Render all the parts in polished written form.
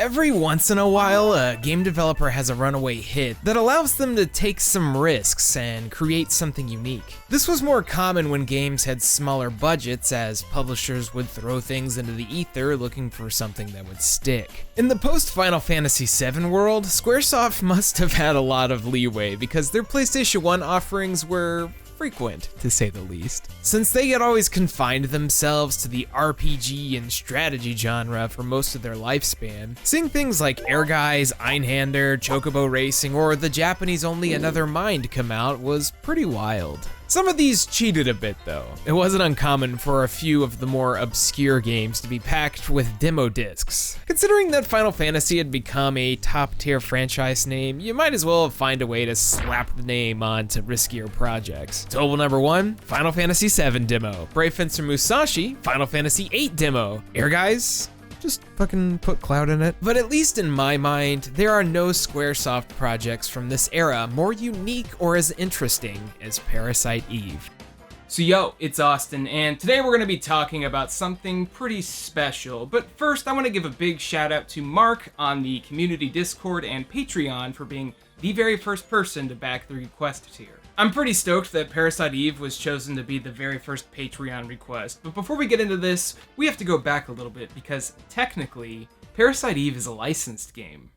Every once in a while, a game developer has a runaway hit that allows them to take some risks and create something unique. This was more common when games had smaller budgets, as publishers would throw things into the ether looking for something that would stick. In the post-Final Fantasy VII world, Squaresoft must have had a lot of leeway because their PlayStation 1 offerings were frequent, to say the least. Since they had always confined themselves to the RPG and strategy genre for most of their lifespan, seeing things like Air Guys, Einhander, Chocobo Racing, or the Japanese-only Another Mind come out was pretty wild. Some of these cheated a bit though. It wasn't uncommon for a few of the more obscure games to be packed with demo discs. Considering that Final Fantasy had become a top-tier franchise name, you might as well find a way to slap the name onto riskier projects. Total number 1, Final Fantasy VII demo. Brave Fencer Musashi, Final Fantasy VIII demo. Air Guys? Just fucking put Cloud in it. But at least in my mind, there are no Squaresoft projects from this era more unique or as interesting as Parasite Eve. So yo, it's Austin, and today we're going to be talking about something pretty special. But first, I want to give a big shout out to Mark on the community Discord and Patreon for being the very first person to back the request tier. I'm pretty stoked that Parasite Eve was chosen to be the very first Patreon request, but before we get into this, we have to go back a little bit because technically, Parasite Eve is a licensed game.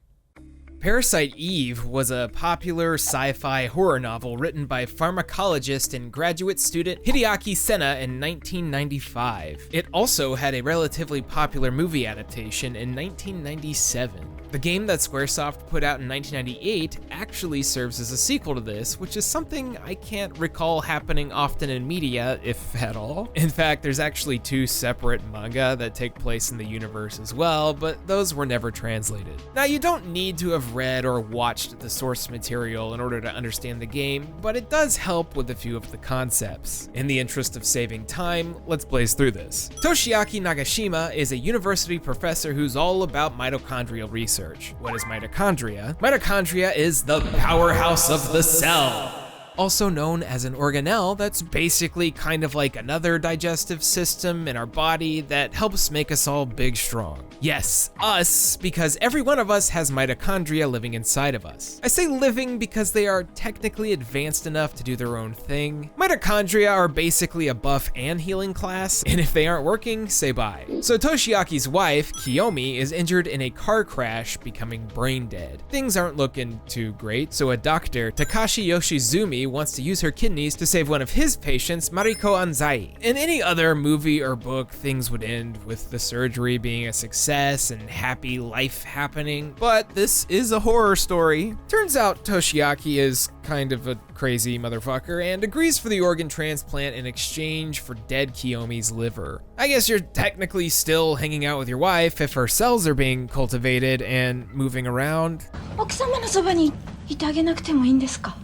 Parasite Eve was a popular sci-fi horror novel written by pharmacologist and graduate student Hideaki Senna in 1995. It also had a relatively popular movie adaptation in 1997. The game that Squaresoft put out in 1998 actually serves as a sequel to this, which is something I can't recall happening often in media, if at all. In fact, there's actually 2 separate manga that take place in the universe as well, but those were never translated. Now, you don't need to have read or watched the source material in order to understand the game, but it does help with a few of the concepts. In the interest of saving time, let's blaze through this. Toshiaki Nagashima is a university professor who's all about mitochondrial research. What is mitochondria? Mitochondria is the powerhouse of the cell. Also known as an organelle that's basically kind of like another digestive system in our body that helps make us all big strong. Yes, us, because every one of us has mitochondria living inside of us. I say living because they are technically advanced enough to do their own thing. Mitochondria are basically a buff and healing class, and if they aren't working, say bye. So Toshiaki's wife, Kiyomi, is injured in a car crash, becoming brain dead. Things aren't looking too great, so a doctor, Takashi Yoshizumi, wants to use her kidneys to save one of his patients, Mariko Anzai. In any other movie or book, things would end with the surgery being a success and happy life happening, but this is a horror story. Turns out Toshiaki is kind of a crazy motherfucker and agrees for the organ transplant in exchange for dead Kiyomi's liver. I guess you're technically still hanging out with your wife if her cells are being cultivated and moving around. 奥様のそばにいてあげなくてもいいんですか?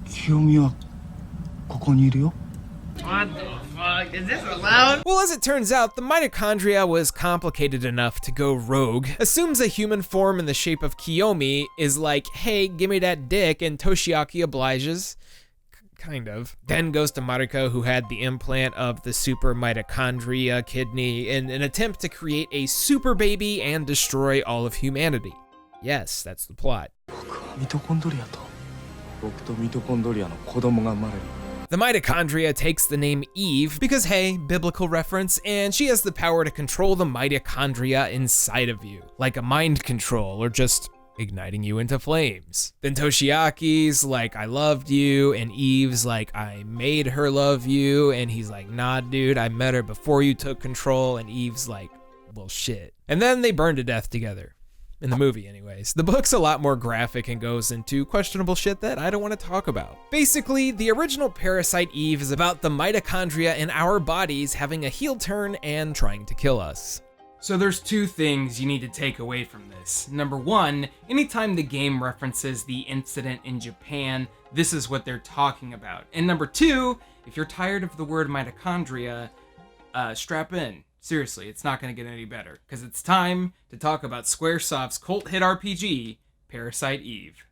清美はここにいるよ。 What the fuck? Is this allowed? Well, as it turns out, the mitochondria was complicated enough to go rogue, assumes a human form in the shape of Kiyomi is like, hey, give me that dick, and Toshiaki obliges. Kind of. Then goes to Mariko, who had the implant of the super mitochondria kidney in an attempt to create a super baby and destroy all of humanity. Yes, that's the plot. ミトコンドリアと僕とミトコンドリアの子供が生まれる。 The mitochondria takes the name Eve because, hey, biblical reference, and she has the power to control the mitochondria inside of you, like a mind control or just igniting you into flames. Then Toshiaki's like, I loved you, and Eve's like, I made her love you, and he's like, nah, dude, I met her before you took control, and Eve's like, well, shit. And then they burn to death together. In the movie, anyways. The book's a lot more graphic and goes into questionable shit that I don't want to talk about. Basically, the original Parasite Eve is about the mitochondria in our bodies having a heel turn and trying to kill us. So there's 2 things you need to take away from this. Number 1, anytime the game references the incident in Japan, this is what they're talking about. And number 2, if you're tired of the word mitochondria, strap in. Seriously, it's not going to get any better, because it's time to talk about Squaresoft's cult hit RPG, Parasite Eve.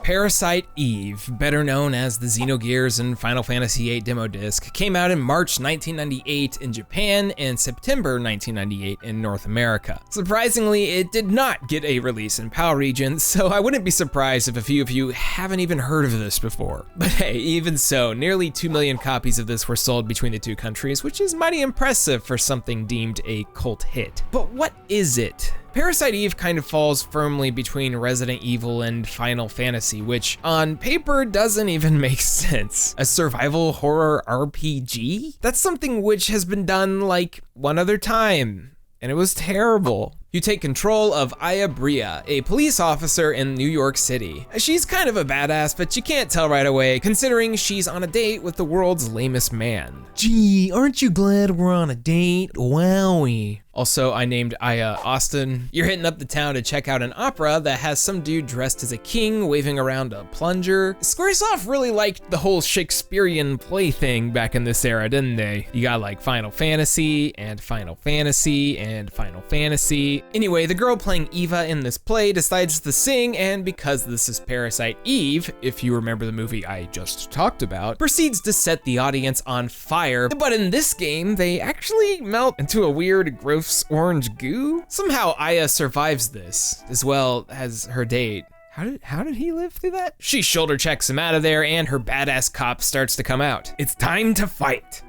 Parasite Eve, better known as the Xenogears and Final Fantasy VIII demo disc, came out in March 1998 in Japan and September 1998 in North America. Surprisingly, it did not get a release in PAL regions, so I wouldn't be surprised if a few of you haven't even heard of this before. But hey, even so, nearly 2 million copies of this were sold between the two countries, which is mighty impressive for something deemed a cult hit. But what is it? Parasite Eve kind of falls firmly between Resident Evil and Final Fantasy, which on paper doesn't even make sense. A survival horror RPG? That's something which has been done like one other time, and it was terrible. You take control of Aya Bria, a police officer in New York City. She's kind of a badass, but you can't tell right away, considering she's on a date with the world's lamest man. Gee, aren't you glad we're on a date? Wowie. Also, I named Aya Austin. You're hitting up the town to check out an opera that has some dude dressed as a king waving around a plunger. Squaresoft really liked the whole Shakespearean play thing back in this era, didn't they? You got like Final Fantasy and Final Fantasy and Final Fantasy. Anyway, the girl playing Eva in this play decides to sing, and because this is Parasite Eve, if you remember the movie I just talked about, proceeds to set the audience on fire. But in this game, they actually melt into a weird, gross orange goo? Somehow Aya survives this, as well as her date. How did he live through that? She shoulder checks him out of there, and her badass cop starts to come out. It's time to fight.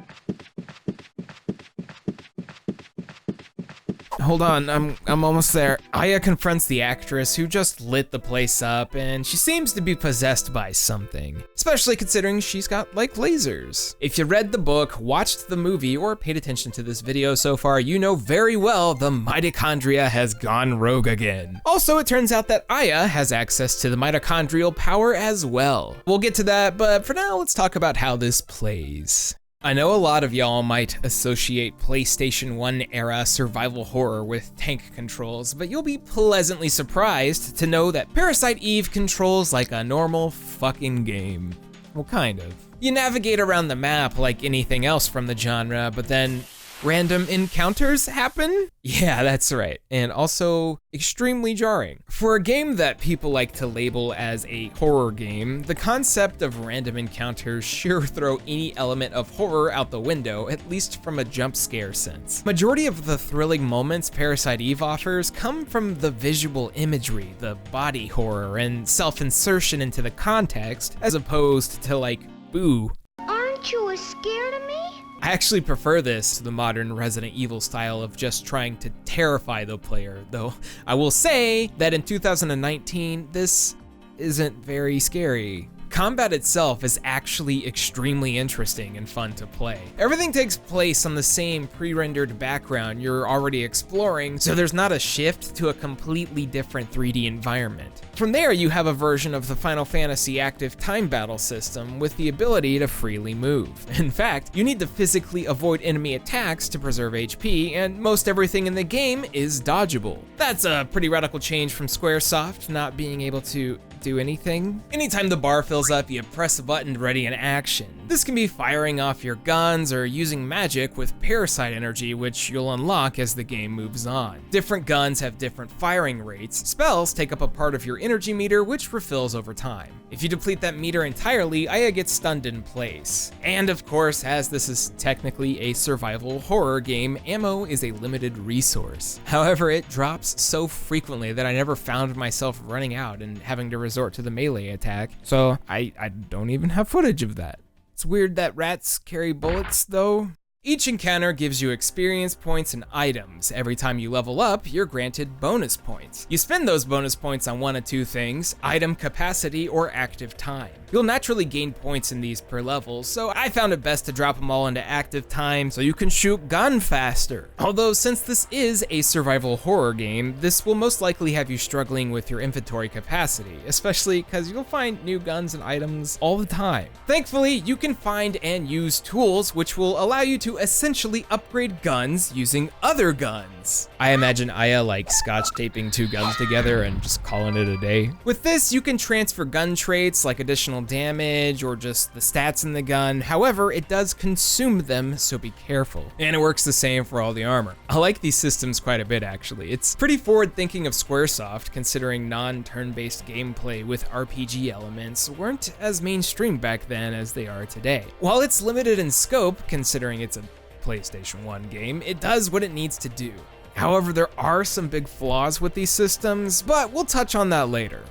Hold on, I'm almost there. Aya confronts the actress who just lit the place up, and she seems to be possessed by something, especially considering she's got like lasers. If you read the book, watched the movie, or paid attention to this video so far, you know very well the mitochondria has gone rogue again. Also, it turns out that Aya has access to the mitochondrial power as well. We'll get to that, but for now, let's talk about how this plays. I know a lot of y'all might associate PlayStation 1 era survival horror with tank controls, but you'll be pleasantly surprised to know that Parasite Eve controls like a normal fucking game. Well, kind of. You navigate around the map like anything else from the genre, but then random encounters happen? Yeah, that's right. And also extremely jarring. For a game that people like to label as a horror game, the concept of random encounters sure throw any element of horror out the window, at least from a jump scare sense. Majority of the thrilling moments Parasite Eve offers come from the visual imagery, the body horror, and self-insertion into the context, as opposed to like, boo. Aren't you scared of me? I actually prefer this to the modern Resident Evil style of just trying to terrify the player, though I will say that in 2019, this isn't very scary. Combat itself is actually extremely interesting and fun to play. Everything takes place on the same pre-rendered background you're already exploring, so there's not a shift to a completely different 3D environment. From there, you have a version of the Final Fantasy active time battle system with the ability to freely move. In fact, you need to physically avoid enemy attacks to preserve HP, and most everything in the game is dodgeable. That's a pretty radical change from Squaresoft not being able to do anything. Anytime the bar fills up, you press a button to ready an action. This can be firing off your guns or using magic with parasite energy, which you'll unlock as the game moves on. Different guns have different firing rates. Spells take up a part of your energy meter, which refills over time. If you deplete that meter entirely, Aya gets stunned in place. And of course, as this is technically a survival horror game, ammo is a limited resource. However, it drops so frequently that I never found myself running out and having to resort to the melee attack, so I don't even have footage of that. It's weird that rats carry bullets, though. Each encounter gives you experience points and items. Every time you level up, you're granted bonus points. You spend those bonus points on one of two things: item capacity or active time. You'll naturally gain points in these per level, so I found it best to drop them all into active time so you can shoot gun faster. Although since this is a survival horror game, this will most likely have you struggling with your inventory capacity, especially because you'll find new guns and items all the time. Thankfully, you can find and use tools which will allow you to essentially upgrade guns using other guns. months. I imagine Aya like scotch taping 2 guns together and just calling it a day. With this, you can transfer gun traits like additional damage or just the stats in the gun. However, it does consume them, so be careful. And it works the same for all the armor. I like these systems quite a bit actually. It's pretty forward thinking of Squaresoft, considering non-turn-based gameplay with RPG elements weren't as mainstream back then as they are today. While it's limited in scope, considering it's a PlayStation 1 game, it does what it needs to do. However, there are some big flaws with these systems, but we'll touch on that later.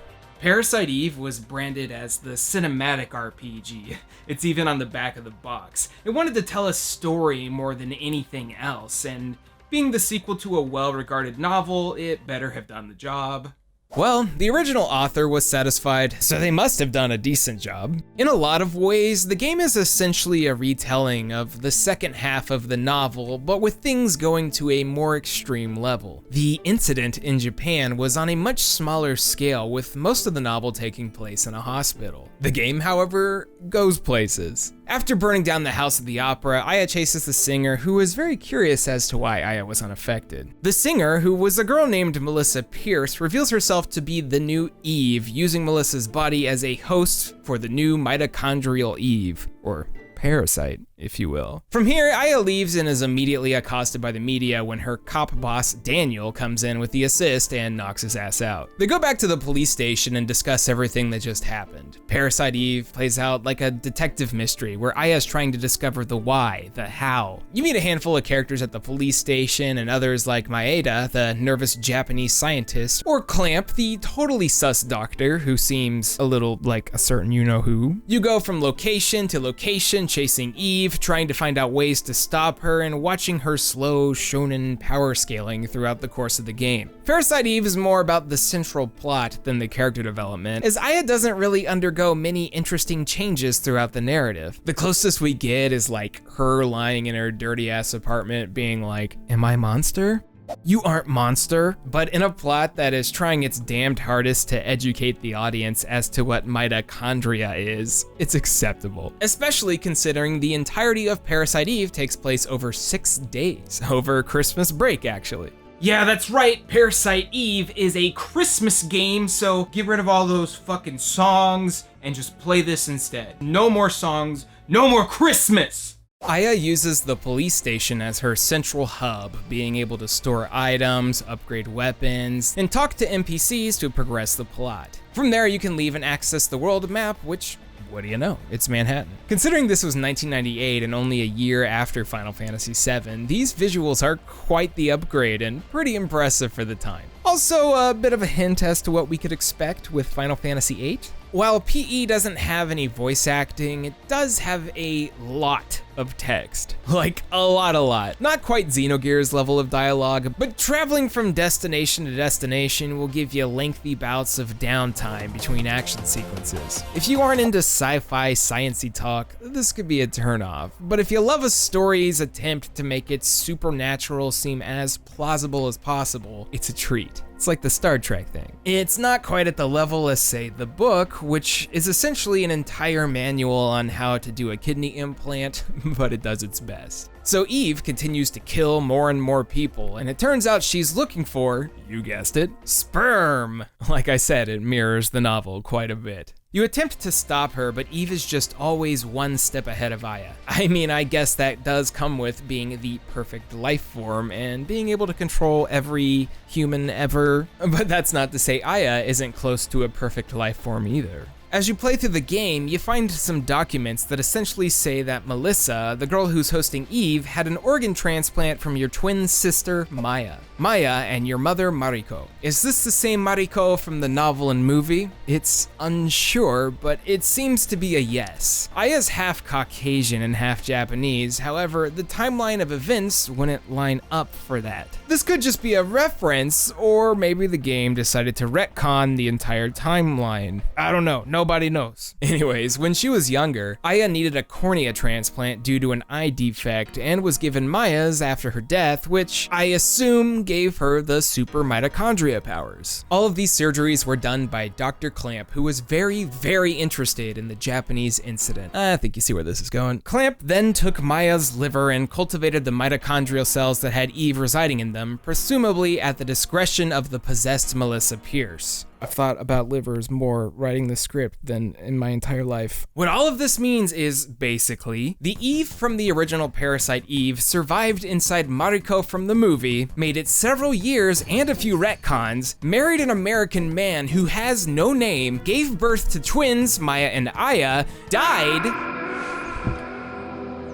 Parasite Eve was branded as the cinematic RPG. It's even on the back of the box. It wanted to tell a story more than anything else, and being the sequel to a well-regarded novel, it better have done the job. Well, the original author was satisfied, so they must have done a decent job. In a lot of ways, the game is essentially a retelling of the second half of the novel, but with things going to a more extreme level. The incident in Japan was on a much smaller scale, with most of the novel taking place in a hospital. The game, however, goes places. After burning down the house of the opera, Aya chases the singer, who is very curious as to why Aya was unaffected. The singer, who was a girl named Melissa Pierce, reveals herself to be the new Eve, using Melissa's body as a host for the new mitochondrial Eve, or Parasite, if you will. From here, Aya leaves and is immediately accosted by the media when her cop boss, Daniel, comes in with the assist and knocks his ass out. They go back to the police station and discuss everything that just happened. Parasite Eve plays out like a detective mystery where Aya's trying to discover the why, the how. You meet a handful of characters at the police station and others like Maeda, the nervous Japanese scientist, or Clamp, the totally sus doctor who seems a little like a certain you-know-who. You go from location to location, chasing Eve, trying to find out ways to stop her, and watching her slow shonen power scaling throughout the course of the game. Parasite Eve is more about the central plot than the character development, as Aya doesn't really undergo many interesting changes throughout the narrative. The closest we get is like her lying in her dirty ass apartment being like, "Am I monster? You aren't monster," but in a plot that is trying its damned hardest to educate the audience as to what mitochondria is, it's acceptable. Especially considering the entirety of Parasite Eve takes place over 6 days, over Christmas break actually. Yeah, that's right, Parasite Eve is a Christmas game, so get rid of all those fucking songs and just play this instead. No more songs, no more Christmas! Aya uses the police station as her central hub, being able to store items, upgrade weapons, and talk to NPCs to progress the plot. From there, you can leave and access the world map, which, what do you know, it's Manhattan. Considering this was 1998 and only a year after Final Fantasy VII, these visuals are quite the upgrade and pretty impressive for the time. Also, a bit of a hint as to what we could expect with Final Fantasy VIII. While PE doesn't have any voice acting, it does have a lot of text. Like, a lot. Not quite Xenogears level of dialogue, but traveling from destination to destination will give you lengthy bouts of downtime between action sequences. If you aren't into sci-fi, sciencey talk, this could be a turnoff. But if you love a story's attempt to make its supernatural seem as plausible as possible, it's a treat. It's like the Star Trek thing. It's not quite at the level as, say, the book, which is essentially an entire manual on how to do a kidney implant, but it does its best. So Eve continues to kill more and more people, and it turns out she's looking for, you guessed it, sperm. Like I said, it mirrors the novel quite a bit. You attempt to stop her, but Eve is just always one step ahead of Aya. I mean, I guess that does come with being the perfect life form and being able to control every human ever, but that's not to say Aya isn't close to a perfect life form either. As you play through the game, you find some documents that essentially say that Melissa, the girl who's hosting Eve, had an organ transplant from your twin sister, Maya. Maya and your mother, Mariko. Is this the same Mariko from the novel and movie? It's unsure, but it seems to be a yes. Aya's half Caucasian and half Japanese, however, the timeline of events wouldn't line up for that. This could just be a reference, or maybe the game decided to retcon the entire timeline. I don't know, no nobody knows. Anyways, when she was younger, Aya needed a cornea transplant due to an eye defect and was given Maya's after her death, which I assume gave her the super mitochondria powers. All of these surgeries were done by Dr. Clamp, who was very, very interested in the Japanese incident. I think you see where this is going. Clamp then took Maya's liver and cultivated the mitochondrial cells that had Eve residing in them, presumably at the discretion of the possessed Melissa Pierce. I've thought about livers more writing the script than in my entire life. What all of this means is, basically, the Eve from the original Parasite Eve survived inside Mariko from the movie, made it several years and a few retcons, married an American man who has no name, gave birth to twins, Maya and Aya, died,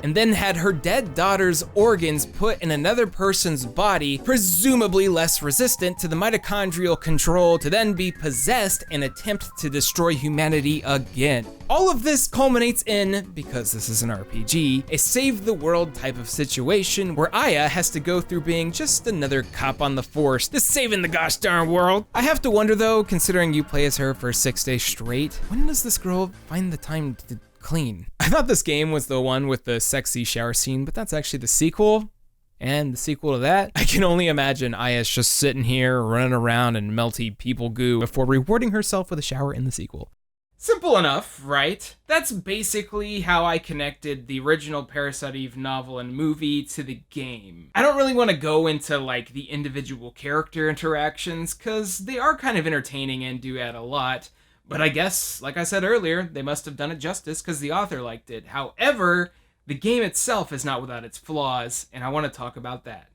and then had her dead daughter's organs put in another person's body, presumably less resistant to the mitochondrial control, to then be possessed and attempt to destroy humanity again. All of this culminates in, because this is an RPG, a save the world type of situation where Aya has to go through being just another cop on the force, just saving the gosh darn world. I have to wonder though, considering you play as her for 6 days straight, when does this girl find the time to clean? I thought this game was the one with the sexy shower scene, but that's actually the sequel. And the sequel to that, I can only imagine Aya's just sitting here running around in melty people goo before rewarding herself with a shower in the sequel. Simple enough, right? That's basically how I connected the original Parasite Eve novel and movie to the game. I don't really want to go into like the individual character interactions, cause they are kind of entertaining and do add a lot. But I guess, like I said earlier, they must have done it justice because the author liked it. However, the game itself is not without its flaws, and I want to talk about that.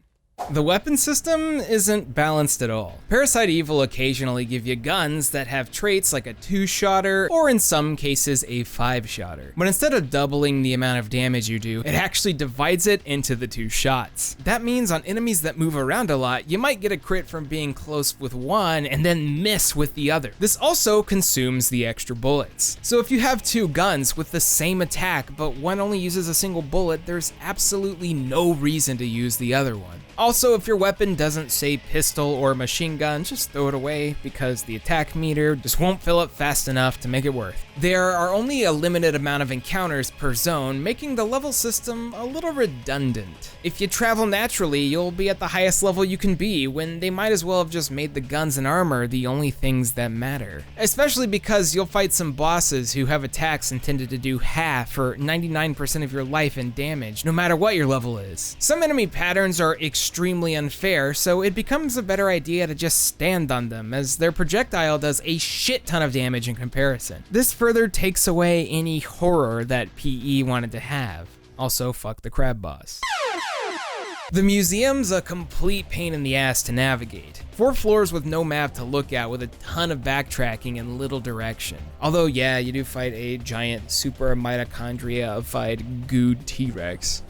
The weapon system isn't balanced at all. Parasite Eve will occasionally give you guns that have traits like a 2-shotter, or in some cases a 5-shotter. But instead of doubling the amount of damage you do, it actually divides it into the 2 shots. That means on enemies that move around a lot, you might get a crit from being close with one and then miss with the other. This also consumes the extra bullets. So if you have 2 guns with the same attack, but one only uses a single bullet, there's absolutely no reason to use the other one. Also, if your weapon doesn't say pistol or machine gun, just throw it away because the attack meter just won't fill up fast enough to make it worth. There are only a limited amount of encounters per zone, making the level system a little redundant. If you travel naturally, you'll be at the highest level you can be, when they might as well have just made the guns and armor the only things that matter. Especially because you'll fight some bosses who have attacks intended to do half or 99% of your life and damage, no matter what your level is. Some enemy patterns are extremely unfair, so it becomes a better idea to just stand on them, as their projectile does a shit ton of damage in comparison. This further takes away any horror that PE wanted to have. Also, fuck the crab boss. The museum's a complete pain in the ass to navigate. 4 floors with no map to look at, with a ton of backtracking and little direction. Although yeah, you do fight a giant super mitochondria-ified goo T-Rex.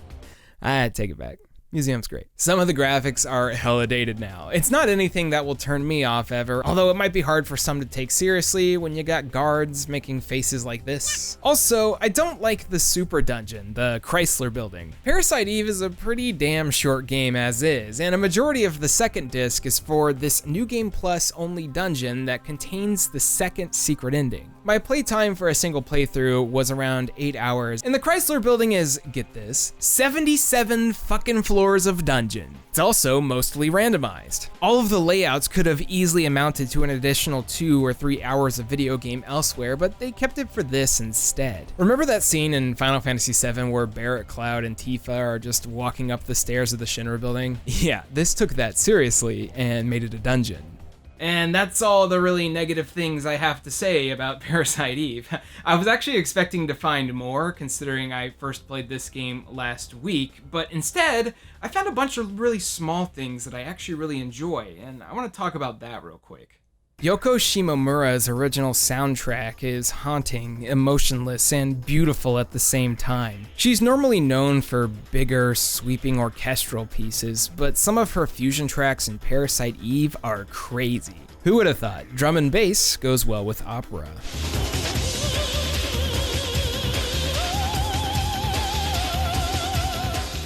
I take it back. Museum's great. Some of the graphics are hella dated now. It's not anything that will turn me off ever, although it might be hard for some to take seriously when you got guards making faces like this. Also, I don't like the super dungeon, the Chrysler building. Parasite Eve is a pretty damn short game as is, and a majority of the second disc is for this New Game Plus only dungeon that contains the second secret ending. My playtime for a single playthrough was around 8 hours, and the Chrysler building is, get this, 77 fucking floors of dungeon. It's also mostly randomized. All of the layouts could have easily amounted to an additional 2 or 3 hours of video game elsewhere, but they kept it for this instead. Remember that scene in Final Fantasy VII where Barrett, Cloud, and Tifa are just walking up the stairs of the Shinra building? Yeah, this took that seriously and made it a dungeon. And that's all the really negative things I have to say about Parasite Eve. I was actually expecting to find more, considering I first played this game last week, but instead, I found a bunch of really small things that I actually really enjoy, and I want to talk about that real quick. Yoko Shimomura's original soundtrack is haunting, emotionless, and beautiful at the same time. She's normally known for bigger, sweeping orchestral pieces, but some of her fusion tracks in Parasite Eve are crazy. Who would have thought? Drum and bass goes well with opera.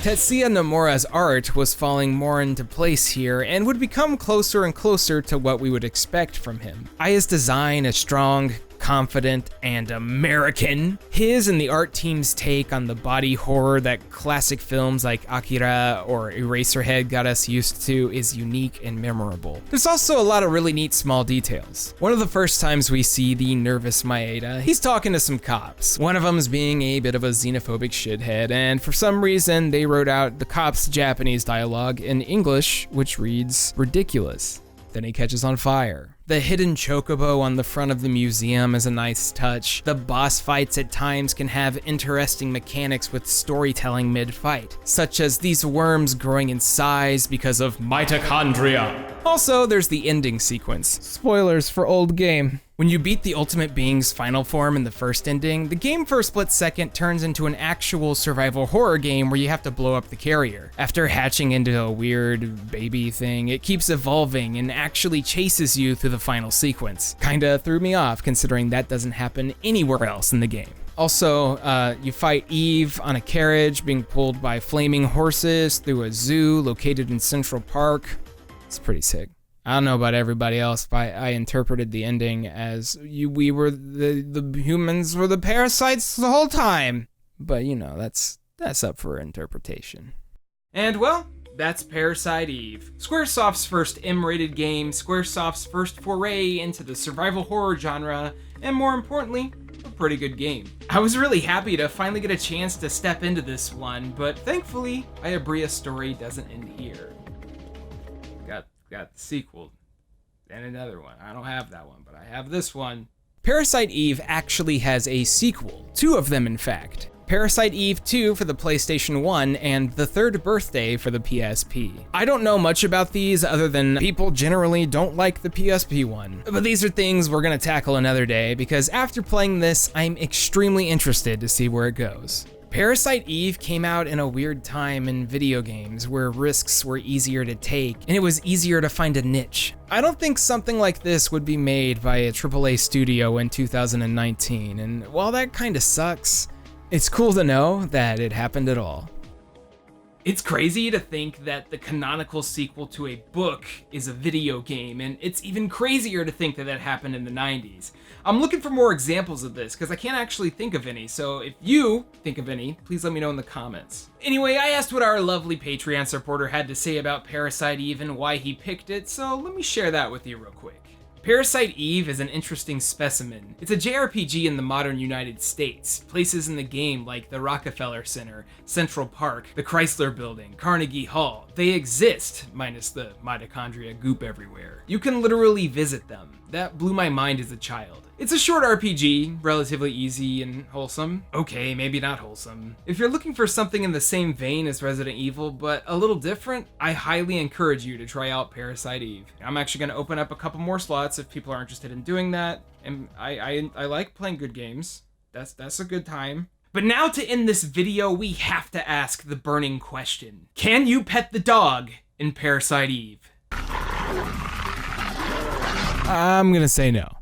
Tetsuya Nomura's art was falling more into place here and would become closer and closer to what we would expect from him. Aya's design is strong, confident, and American. His and the art team's take on the body horror that classic films like Akira or Eraserhead got us used to is unique and memorable. There's also a lot of really neat small details. One of the first times we see the nervous Maeda, he's talking to some cops. One of them's being a bit of a xenophobic shithead, and for some reason they wrote out the cops' Japanese dialogue in English, which reads, "ridiculous." Then he catches on fire. The hidden chocobo on the front of the museum is a nice touch. The boss fights at times can have interesting mechanics with storytelling mid-fight, such as these worms growing in size because of mitochondria. Also, there's the ending sequence. Spoilers for old game. When you beat the Ultimate Being's final form in the first ending, the game for a split second turns into an actual survival horror game where you have to blow up the carrier. After hatching into a weird baby thing, it keeps evolving and actually chases you through the final sequence. Kinda threw me off considering that doesn't happen anywhere else in the game. Also, you fight Eve on a carriage being pulled by flaming horses through a zoo located in Central Park. It's pretty sick. I don't know about everybody else, but I interpreted the ending as we were the humans were the parasites the whole time. But you know, that's up for interpretation. And well, that's Parasite Eve. Squaresoft's first M-rated game, Squaresoft's first foray into the survival horror genre, and more importantly, a pretty good game. I was really happy to finally get a chance to step into this one, but thankfully, Ayabria's story doesn't end here. Got the sequel and another one. I don't have that one, but I have this one. Parasite Eve actually has a sequel, 2 of them in fact. Parasite Eve 2 for the PlayStation 1 and The Third Birthday for the PSP. I don't know much about these other than people generally don't like the PSP one, but these are things we're gonna tackle another day because after playing this, I'm extremely interested to see where it goes. Parasite Eve came out in a weird time in video games where risks were easier to take and it was easier to find a niche. I don't think something like this would be made by a AAA studio in 2019, and while that kinda sucks, it's cool to know that it happened at all. It's crazy to think that the canonical sequel to a book is a video game, and it's even crazier to think that that happened in the 90s. I'm looking for more examples of this, because I can't actually think of any, so if you think of any, please let me know in the comments. Anyway, I asked what our lovely Patreon supporter had to say about Parasite Eve and why he picked it, so let me share that with you real quick. Parasite Eve is an interesting specimen. It's a JRPG in the modern United States. Places in the game like the Rockefeller Center, Central Park, the Chrysler Building, Carnegie Hall, they exist, minus the mitochondria goop everywhere. You can literally visit them. That blew my mind as a child. It's a short RPG, relatively easy and wholesome. Okay, maybe not wholesome. If you're looking for something in the same vein as Resident Evil, but a little different, I highly encourage you to try out Parasite Eve. I'm actually gonna open up a couple more slots if people are interested in doing that, and I like playing good games. That's a good time. But now to end this video, we have to ask the burning question. Can you pet the dog in Parasite Eve? I'm gonna say no.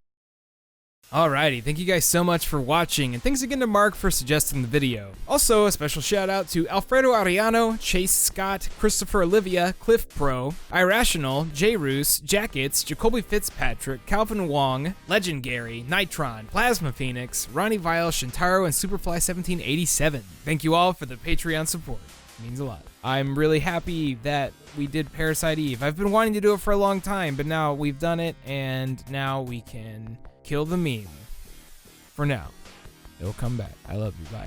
Alrighty, thank you guys so much for watching, and thanks again to Mark for suggesting the video. Also, a special shout out to Alfredo Ariano, Chase Scott, Christopher Olivia, Cliff Pro, Irrational, J Roos, Jackets, Jacoby Fitzpatrick, Calvin Wong, Legend Gary, Nitron, Plasma Phoenix, Ronnie Vile, Shintaro, and Superfly1787. Thank you all for the Patreon support. It means a lot. I'm really happy that we did Parasite Eve. I've been wanting to do it for a long time, but now we've done it, and now we can kill the meme. For now. It'll come back. I love you. Bye.